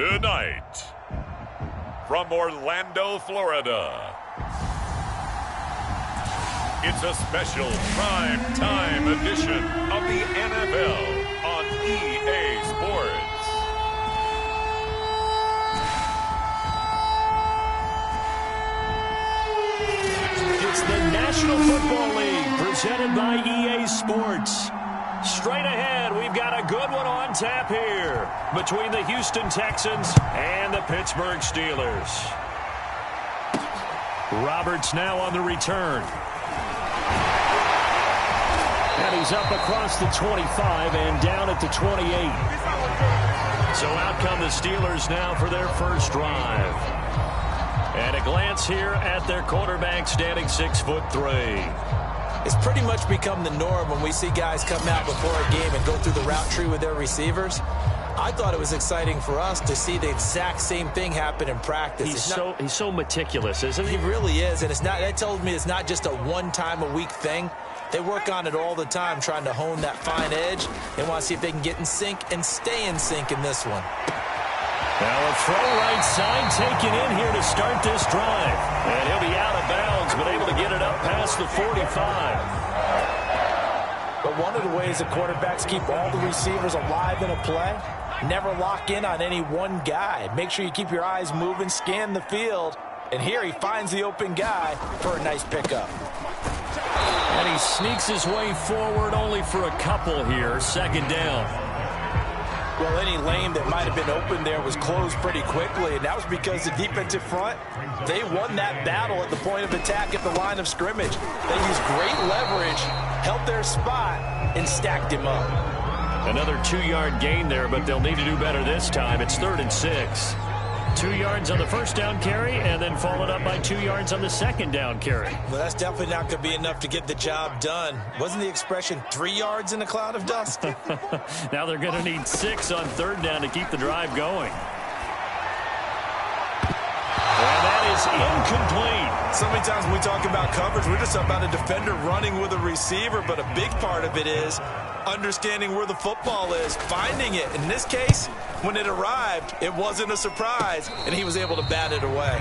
Tonight, from Orlando, Florida, it's a special prime-time edition of the NFL on EA Sports. It's the National Football League presented by EA Sports. Straight ahead, we've got a good one on tap here between the Houston Texans and the Pittsburgh Steelers. Roberts now on the return. And he's up across the 25 and down at the 28. So out come the Steelers now for their first drive. And a glance here at their quarterback standing 6'3". It's pretty much become the norm when we see guys come out before a game and go through the route tree with their receivers. I thought it was exciting for us to see the exact same thing happen in practice. He's so meticulous, isn't he? He really is, and that tells me it's not just a one-time-a-week thing. They work on it all the time, trying to hone that fine edge. They want to see if they can get in sync and stay in sync in this one. Now a throw right side taken in here to start this drive. And he'll be out of bounds, but able to get it up past the 45. But one of the ways that quarterbacks keep all the receivers alive in a play, never lock in on any one guy. Make sure you keep your eyes moving, scan the field. And here he finds the open guy for a nice pickup. And he sneaks his way forward only for a couple here. Second down. Well, any lane that might have been open there was closed pretty quickly, and that was because the defensive front, they won that battle at the point of attack at the line of scrimmage. They used great leverage, held their spot, and stacked him up. Another 2-yard gain there, but they'll need to do better this time. It's 3rd and 6. 2 yards on the first down carry, and then followed up by 2 yards on the second down carry. Well, that's definitely not going to be enough to get the job done. Wasn't the expression 3 yards in a cloud of dust? Now they're going to need 6 on 3rd down to keep the drive going. And that is incomplete. So many times when we talk about coverage, we're just about a defender running with a receiver, but a big part of it is understanding where the football is, finding it. In this case, when it arrived, it wasn't a surprise, and he was able to bat it away.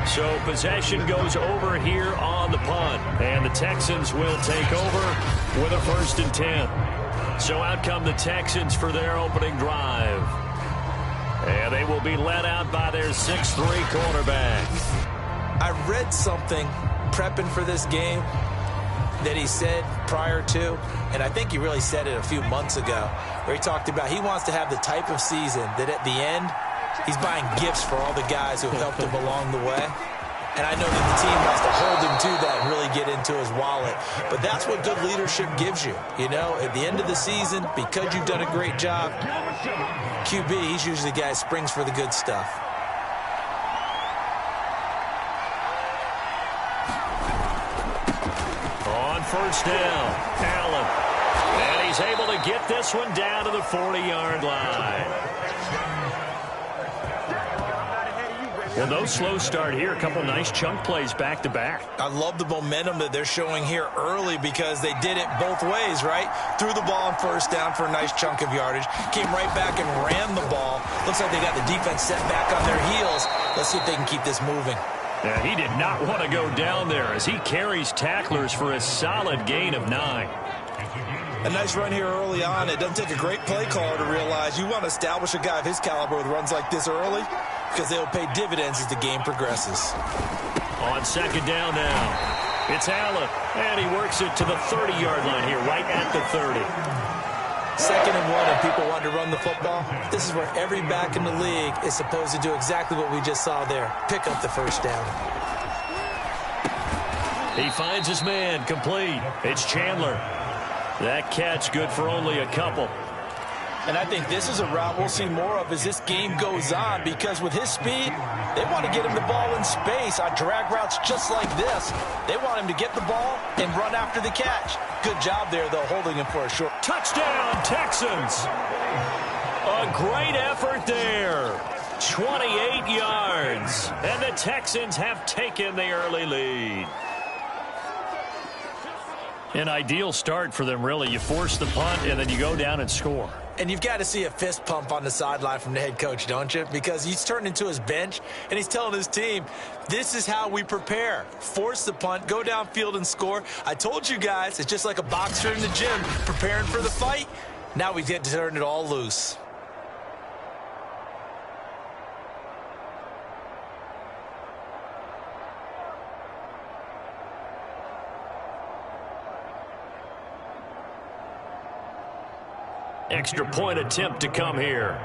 So possession goes over here on the punt, and the Texans will take over with a 1st and 10. So out come the Texans for their opening drive. And they will be led out by their 6'3" quarterback. I read something prepping for this game that he said prior to, and I think he really said it a few months ago, where he talked about he wants to have the type of season that at the end, he's buying gifts for all the guys who have helped him along the way. And I know that the team has to hold him to that and really get into his wallet. But that's what good leadership gives you. You know, at the end of the season, because you've done a great job, QB, he's usually the guy who springs for the good stuff. On 1st down, Allen. And he's able to get this one down to the 40-yard line. Well, no slow start here. A couple nice chunk plays back-to-back. I love the momentum that they're showing here early because they did it both ways, right? Threw the ball on 1st down for a nice chunk of yardage. Came right back and ran the ball. Looks like they got the defense set back on their heels. Let's see if they can keep this moving. Yeah, he did not want to go down there as he carries tacklers for a solid gain of 9. A nice run here early on. It doesn't take a great play caller to realize you want to establish a guy of his caliber with runs like this early because they'll pay dividends as the game progresses. On 2nd down now, it's Allen, and he works it to the 30-yard line here, right at the 30. 2nd and 1, and people want to run the football. This is where every back in the league is supposed to do exactly what we just saw there, pick up the 1st down. He finds his man, complete. It's Chandler. That catch good for only a couple. And I think this is a route we'll see more of as this game goes on because with his speed, they want to get him the ball in space on drag routes just like this. They want him to get the ball and run after the catch. Good job there, though, holding him for a short. Touchdown, Texans. A great effort there. 28 yards. And the Texans have taken the early lead. An ideal start for them, really. You force the punt, and then you go down and score. And you've got to see a fist pump on the sideline from the head coach, don't you? Because he's turned into his bench, and he's telling his team, this is how we prepare. Force the punt, go downfield and score. I told you guys, it's just like a boxer in the gym preparing for the fight. Now we get to turn it all loose. Extra point attempt to come here.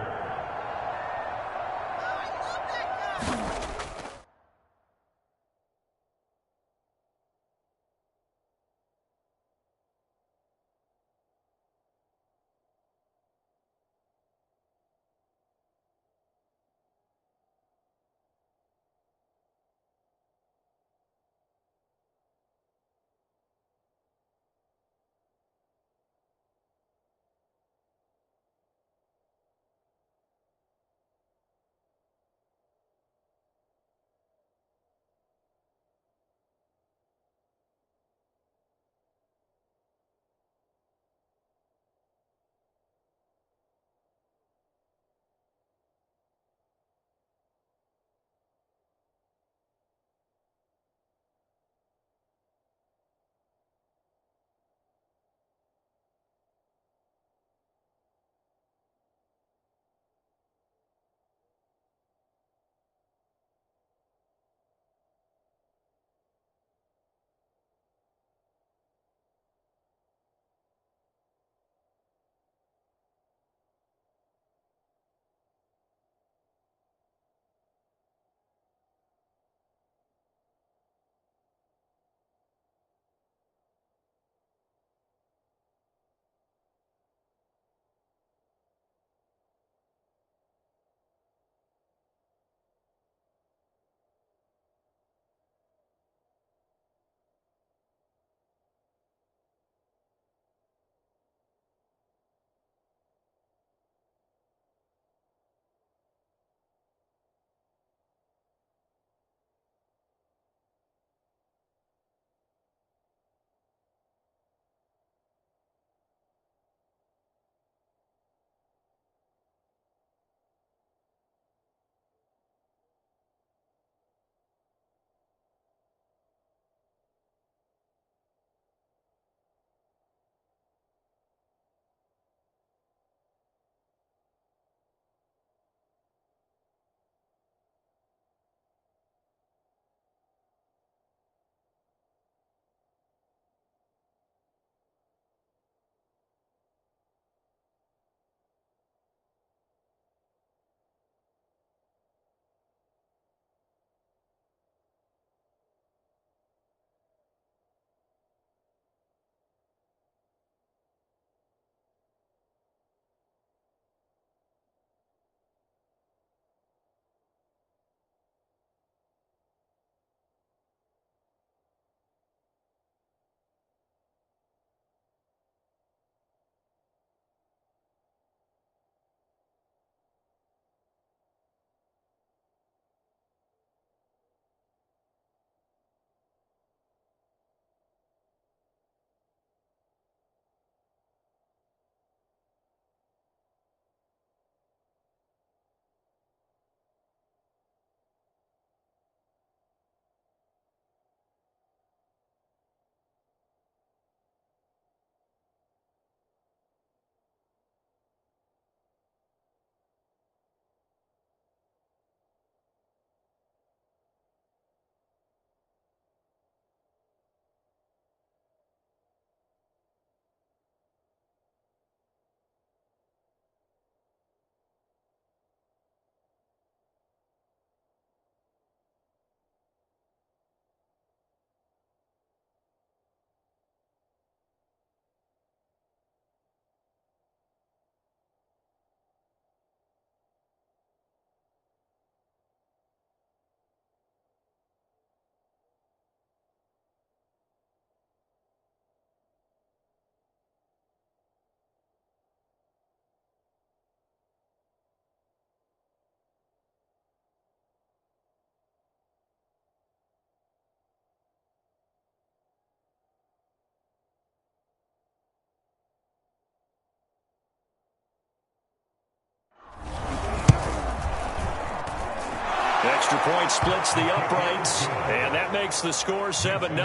Extra point splits the uprights, and that makes the score 7-0.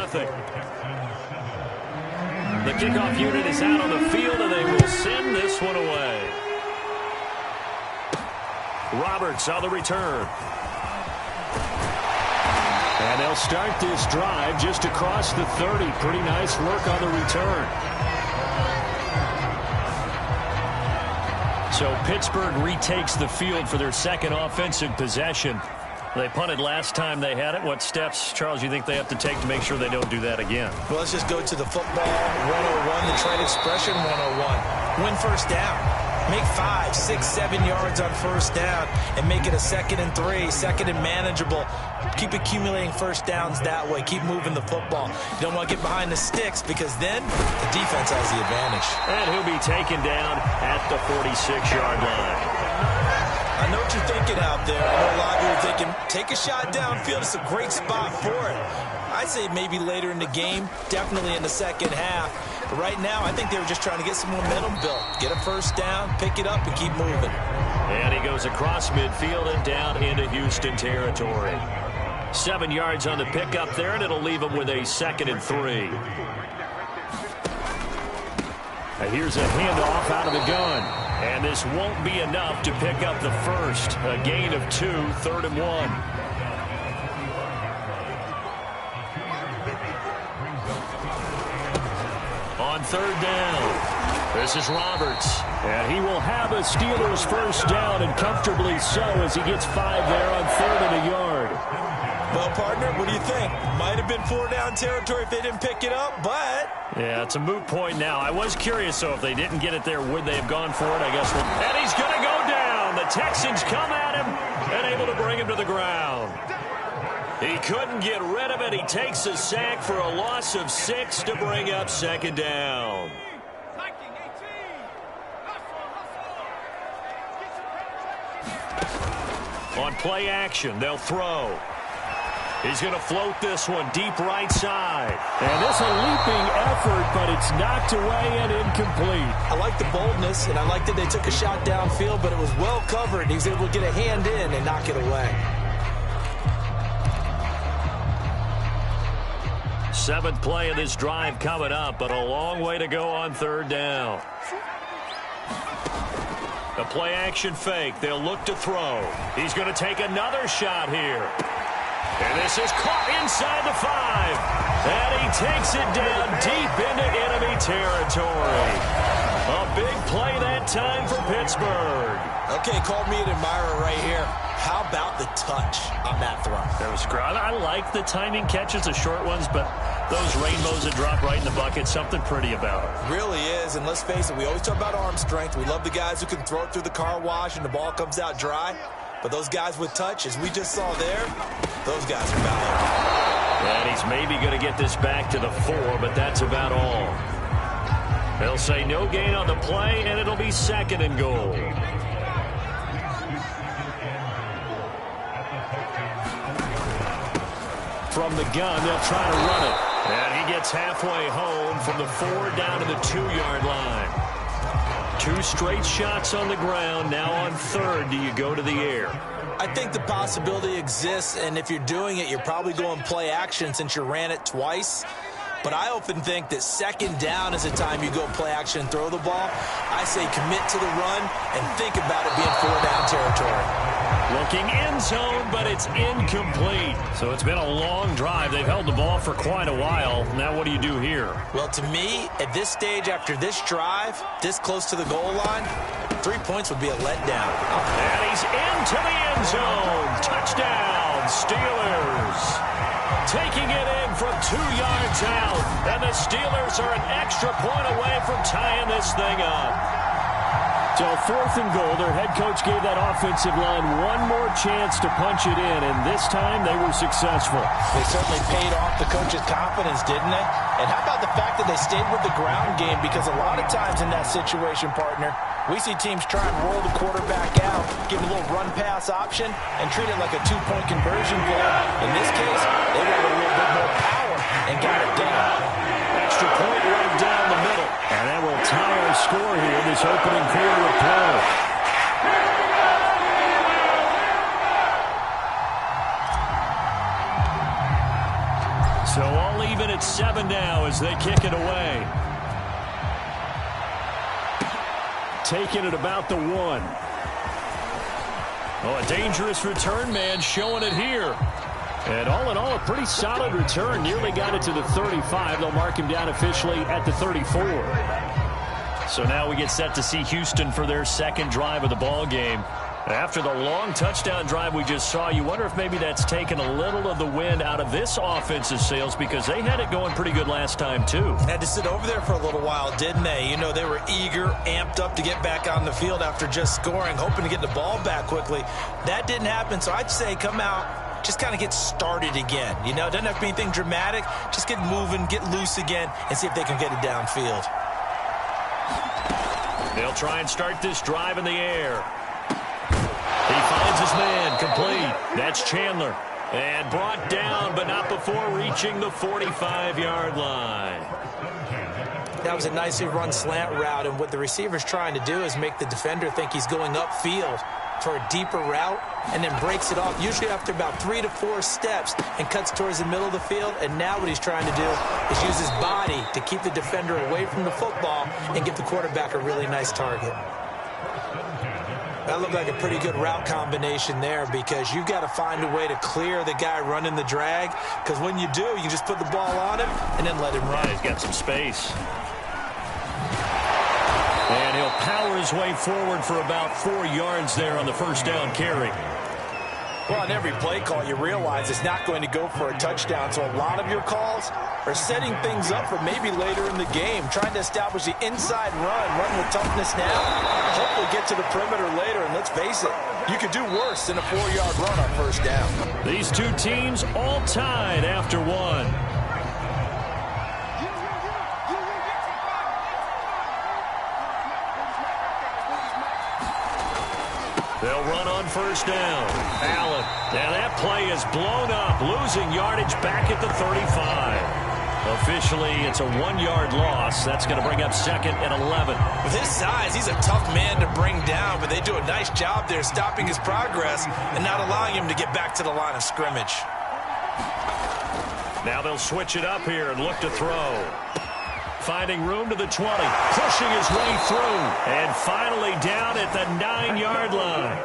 The kickoff unit is out on the field, and they will send this one away. Roberts on the return. And they'll start this drive just across the 30. Pretty nice work on the return. So Pittsburgh retakes the field for their second offensive possession. They punted last time they had it. What steps, Charles, you think they have to take to make sure they don't do that again? Well, let's just go to the football 101, the trade expression 101. Win first down. Make 5, 6, 7 yards on first down and make it a 2nd and 3, 2nd and manageable. Keep accumulating first downs that way. Keep moving the football. You don't want to get behind the sticks because then the defense has the advantage. And he'll be taken down at the 46-yard line. I know what you're thinking out there. I know a lot of you are thinking, take a shot downfield. It's a great spot for it. I'd say maybe later in the game, definitely in the second half. But right now, I think they were just trying to get some momentum built. Get a first down, pick it up, and keep moving. And he goes across midfield and down into Houston territory. 7 yards on the pickup there, and it'll leave him with a 2nd and 3. Now here's a handoff out of the gun. And this won't be enough to pick up the first. A gain of 2, 3rd and 1. On 3rd down, this is Roberts. And he will have a Steelers first down, and comfortably so, as he gets 5 there on 3rd and a yard. Well, partner, what do you think? Might have been 4-down territory if they didn't pick it up, but... Yeah, it's a moot point now. I was curious, so if they didn't get it there, would they have gone for it? I guess. And he's going to go down. The Texans come at him and able to bring him to the ground. He couldn't get rid of it. He takes a sack for a loss of 6 to bring up 2nd down. On play action, they'll throw. He's going to float this one deep right side. And this a leaping effort, but it's knocked away and incomplete. I like the boldness, and I like that they took a shot downfield, but it was well covered. He was able to get a hand in and knock it away. 7th play of this drive coming up, but a long way to go on 3rd down. A play action fake. They'll look to throw. He's going to take another shot here. And this is caught inside the 5. And he takes it down deep into enemy territory. A big play that time for Pittsburgh. Okay, called me an admirer right here. How about the touch on that throw? That was great. I like the timing catches, the short ones, but those rainbows that drop right in the bucket, something pretty about it. Really is, and let's face it, we always talk about arm strength. We love the guys who can throw it through the car wash and the ball comes out dry. But those guys with touch, as we just saw there, those guys are valuable. And he's maybe going to get this back to the 4, but that's about all. They'll say no gain on the play, and it'll be 2nd and goal. From the gun, they'll try to run it. And he gets halfway home from the 4 down to the 2-yard line. 2 straight shots on the ground. Now on 3rd, do you go to the air? I think the possibility exists, and if you're doing it, you're probably going play action since you ran it twice. But I often think that 2nd down is the time you go play action and throw the ball. I say commit to the run and think about it being 4-down territory. Looking end zone, but it's incomplete. So it's been a long drive. They've held the ball for quite a while. Now what do you do here? Well, to me, at this stage after this drive, this close to the goal line, 3 points would be a letdown. And he's into the end zone. Touchdown, Steelers. Taking it in from 2 yards out. And the Steelers are an extra point away from tying this thing up. So 4th and goal, their head coach gave that offensive line one more chance to punch it in, and this time they were successful. They certainly paid off the coach's confidence, didn't they? And how about the fact that they stayed with the ground game? Because a lot of times in that situation, partner, we see teams try and roll the quarterback out, give him a little run-pass option, and treat it like a 2-point conversion play. In this case, they wanted a little bit more power and got it done. Extra point right down the middle. And that will tie our score here in this opening quarter of play. even at 7 now as they kick it away. Taking it about the 1. Oh, a dangerous return man showing it here. And all in all, a pretty solid return. Nearly got it to the 35. They'll mark him down officially at the 34. So now we get set to see Houston for their second drive of the ball game. After the long touchdown drive we just saw, you wonder if maybe that's taken a little of the wind out of this offensive sails, because they had it going pretty good last time too. Had to sit over there for a little while, didn't they? You know, they were eager, amped up to get back on the field after just scoring, hoping to get the ball back quickly. That didn't happen, so I'd say come out, just kind of get started again. You know, it doesn't have to be anything dramatic. Just get moving, get loose again, and see if they can get it downfield. They'll try and start this drive in the air. He finds his man, complete. That's Chandler. And brought down, but not before reaching the 45-yard line. That was a nicely run slant route, and what the receiver's trying to do is make the defender think he's going upfield for a deeper route, and then breaks it off, usually after about 3 to 4 steps, and cuts towards the middle of the field. And now what he's trying to do is use his body to keep the defender away from the football and give the quarterback a really nice target. That looked like a pretty good route combination there, because you've got to find a way to clear the guy running the drag, because when you do, you just put the ball on him and then let him run. Yeah, he's got some space. And he'll power his way forward for about 4 yards there on the first down carry. Well, on every play call, you realize it's not going to go for a touchdown. So a lot of your calls are setting things up for maybe later in the game, trying to establish the inside run with toughness now, hopefully get to the perimeter later. And let's face it, you could do worse than a 4-yard run on first down. These two teams all tied after 1. They'll run on first down. Allen. And that play is blown up, losing yardage back at the 35. Officially, it's a 1-yard loss. That's going to bring up second and 11. With his size, he's a tough man to bring down, but they do a nice job there stopping his progress and not allowing him to get back to the line of scrimmage. Now they'll switch it up here and look to throw. Finding room to the 20, pushing his way through, and finally down at the 9-yard line.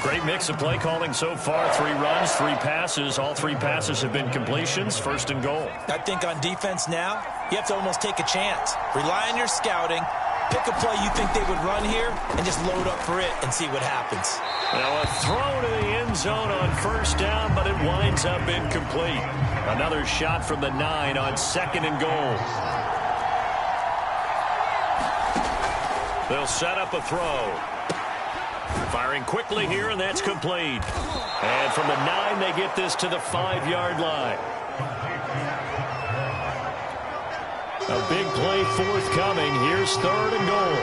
Great mix of play calling so far. 3 runs, 3 passes. All 3 passes have been completions. First and goal. I think on defense now, you have to almost take a chance. Rely on your scouting. Pick a play you think they would run here and just load up for it and see what happens. Now a throw to the end zone on first down, but it winds up incomplete. Another shot from the 9 on second and goal. They'll set up a throw. Firing quickly here, and that's complete. And from the 9, they get this to the 5-yard line. A big play forthcoming. Here's third and goal.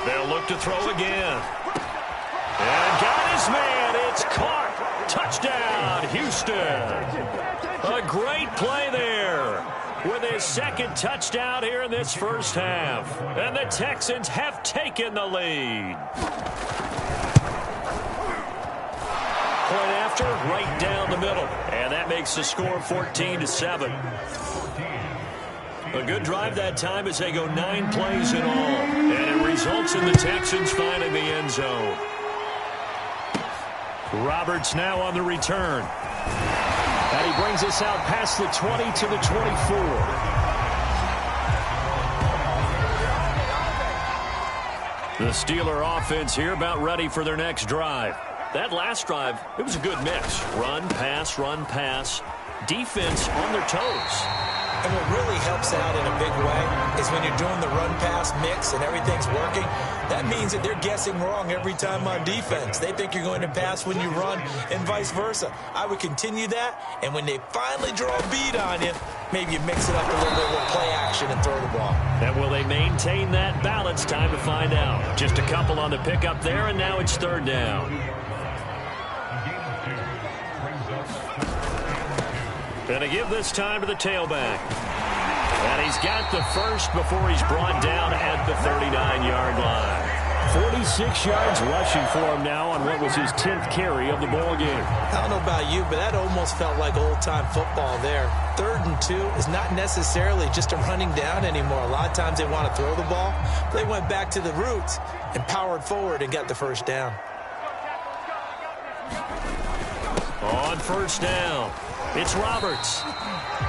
They'll look to throw again. And got his man. It's caught. Touchdown, Houston. A great play there with his second touchdown here in this first half. And the Texans have taken the lead. Point after, right down the middle. And that makes the score 14-7. A good drive that time as they go 9 plays in all. And it results in the Texans finding the end zone. Roberts now on the return. And he brings us out past the 20 to the 24. The Steeler offense here about ready for their next drive. That last drive, it was a good mix. Run, pass. Defense on their toes. And what really helps out in a big way is when you're doing the run-pass mix and everything's working, that means that they're guessing wrong every time on defense. They think you're going to pass when you run and vice versa. I would continue that, and when they finally draw a bead on you, maybe you mix it up a little bit with play action and throw the ball. And will they maintain that balance? Time to find out. Just a couple on the pickup there, and now it's third down. Gonna give this time to the tailback. And he's got the first before he's brought down at the 39-yard line. 46 yards rushing for him now on what was his 10th carry of the ball game. I don't know about you, but that almost felt like old-time football there. 3rd and 2 is not necessarily just a running down anymore. A lot of times they want to throw the ball. They went back to the roots and powered forward and got the first down. On first down, it's Roberts.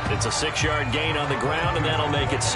It's a 6-yard gain on the ground, and that'll make it 2nd.